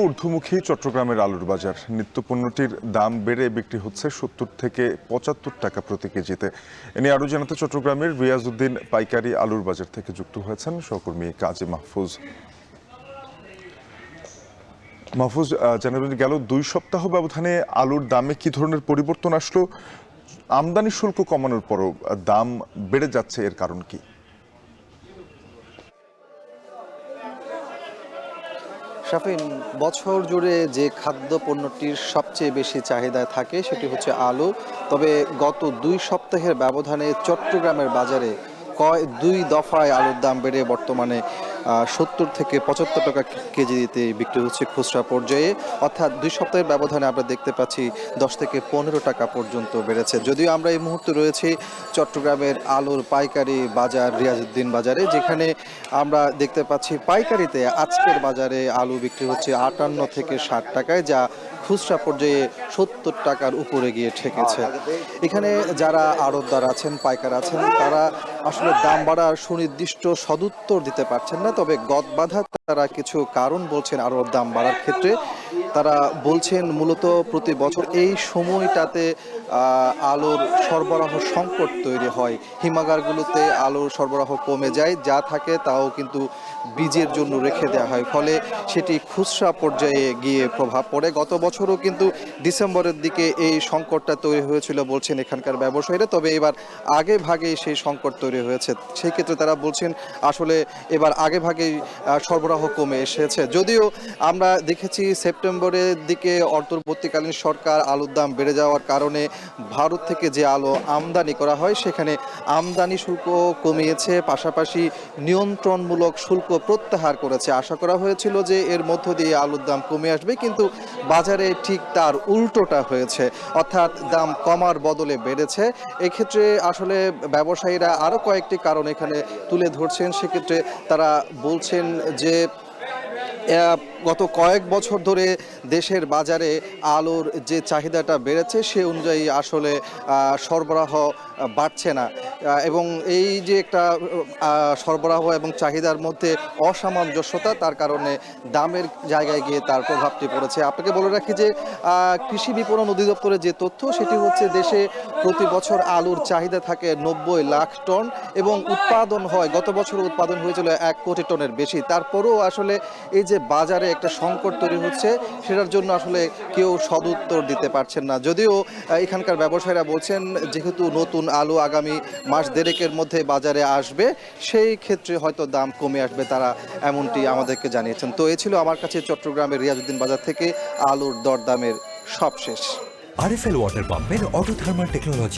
ঊর্ধ্বমুখী চট্টগ্রামের আলুর বাজার। নিত্যপণ্যটির দাম বেড়ে বিক্রি হচ্ছে ৭০ থেকে ৭৫ টাকা প্রতি কেজিতে। এ নিয়ে আরও জানাতে চট্টগ্রামের রিয়াজউদ্দিন পাইকারি আলুর বাজার থেকে যুক্ত হয়েছেন সহকর্মী কাজী মাহফুজ। মাহফুজ, জানাবেন গেল ২ সপ্তাহ ব্যবধানে আলুর দামে কি ধরনের পরিবর্তন আসলো? আমদানি শুল্ক কমানোর পরও দাম বেড়ে যাচ্ছে, এর কারণ কি? শাফিন, বছর জুড়ে যে খাদ্য পণ্যটির সবচেয়ে বেশি চাহিদা থাকে সেটি হচ্ছে আলু। তবে গত ২ সপ্তাহের ব্যবধানে চট্টগ্রামের বাজারে ২ দফায় আলুর দাম বেড়ে বর্তমানে ৭০ থেকে ৭৫ টাকা কেজিতে বিক্রি হচ্ছে খুচরা পর্যায়ে। অর্থাৎ ২ সপ্তাহের ব্যবধানে আমরা দেখতে পাচ্ছি ১০ থেকে ১৫ টাকা পর্যন্ত বেড়েছে। যদিও আমরা এই মুহূর্তে রয়েছি চট্টগ্রামের আলুর পাইকারি বাজার রিয়াজউদ্দিন বাজারে, যেখানে আমরা দেখতে পাচ্ছি পাইকারিতে আজকের বাজারে আলু বিক্রি হচ্ছে ৫৮ থেকে ৬০ টাকায়, যা খুচরা পর্যায়ে ৭০ টাকার উপরে গিয়ে ঠেকেছে। এখানে যারা আড়তদার আছেন, পাইকার আছেন, তারা আসলে দাম বাড়ার সুনির্দিষ্ট সদুত্তর দিতে পারছেন না। তবে গদবাঁধা তারা কিছু কারণ বলছেন আরও দাম বাড়ার ক্ষেত্রে। তারা বলছেন মূলত প্রতি বছর এই সময়টাতে আলুর সরবরাহ সংকট তৈরি হয়। হিমাগারগুলোতে আলুর সরবরাহ কমে যায়, যা থাকে তাও কিন্তু বীজের জন্য রেখে দেওয়া হয়, ফলে সেটি খুচরা পর্যায়ে গিয়ে প্রভাব পড়ে। গত বছরও কিন্তু ডিসেম্বরের দিকে এই সংকটটা তৈরি হয়েছিল বলছেন এখানকার ব্যবসায়ীরা। তবে এবার আগে ভাগেই সেই সংকট তৈরি হয়েছে। সেই ক্ষেত্রে তারা বলছেন আসলে এবার আগে ভাগেই সরবরাহ কমে এসেছে। যদিও আমরা দেখেছি সেপ্টেম্বরের দিকে অন্তর্বর্তীকালীন সরকার আলুর দাম বেড়ে যাওয়ার কারণে ভারত থেকে যে আলু আমদানি করা হয় সেখানে আমদানি শুল্ক কমিয়েছে, পাশাপাশি নিয়ন্ত্রণমূলক শুল্ক প্রত্যাহার করেছে। আশা করা হয়েছিল যে এর মধ্য দিয়ে আলুর দাম কমে আসবে, কিন্তু বাজারে ঠিক তার উল্টোটা হয়েছে, অর্থাৎ দাম কমার বদলে বেড়েছে। এক্ষেত্রে আসলে ব্যবসায়ীরা আরও কয়েকটি কারণ এখানে তুলে ধরছেন। সেক্ষেত্রে তারা বলছেন যে গত কয়েক বছর ধরে দেশের বাজারে আলুর যে চাহিদাটা বেড়েছে সে অনুযায়ী আসলে সরবরাহ বাড়ছে না, এবং এই যে একটা সরবরাহ এবং চাহিদার মধ্যে অসামঞ্জস্যতা, তার কারণে দামের জায়গায় গিয়ে তার প্রভাবটি পড়েছে। আপনাকে বলে রাখি যে কৃষি বিপণন অধিদপ্তরের যে তথ্য সেটি হচ্ছে দেশে প্রতি বছর আলুর চাহিদা থাকে ৯০ লাখ টন এবং উৎপাদন হয়, গত বছর উৎপাদন হয়েছিল ১ কোটি টনের বেশি। তারপরেও আসলে এই যে বাজারে একটা সংকট তৈরি হচ্ছে সেটার জন্য আসলে কেউ সদুত্তর দিতে পারছেন না। যদিও এখানকার ব্যবসায়ীরা বলছেন যেহেতু নতুন আলু আগামী মাস দেড়েকের মধ্যে বাজারে আসবে, সেই ক্ষেত্রে হয়তো দাম কমে আসবে, তারা এমনটি আমাদেরকে জানিয়েছেন। তো এ ছিল আমার কাছে চট্টগ্রামের রিয়াজউদ্দিন বাজার থেকে আলুর দরদামের সবশেষ। আরএফএল ওয়াটার পাম্পের অটো থার্মাল টেকনোলজি।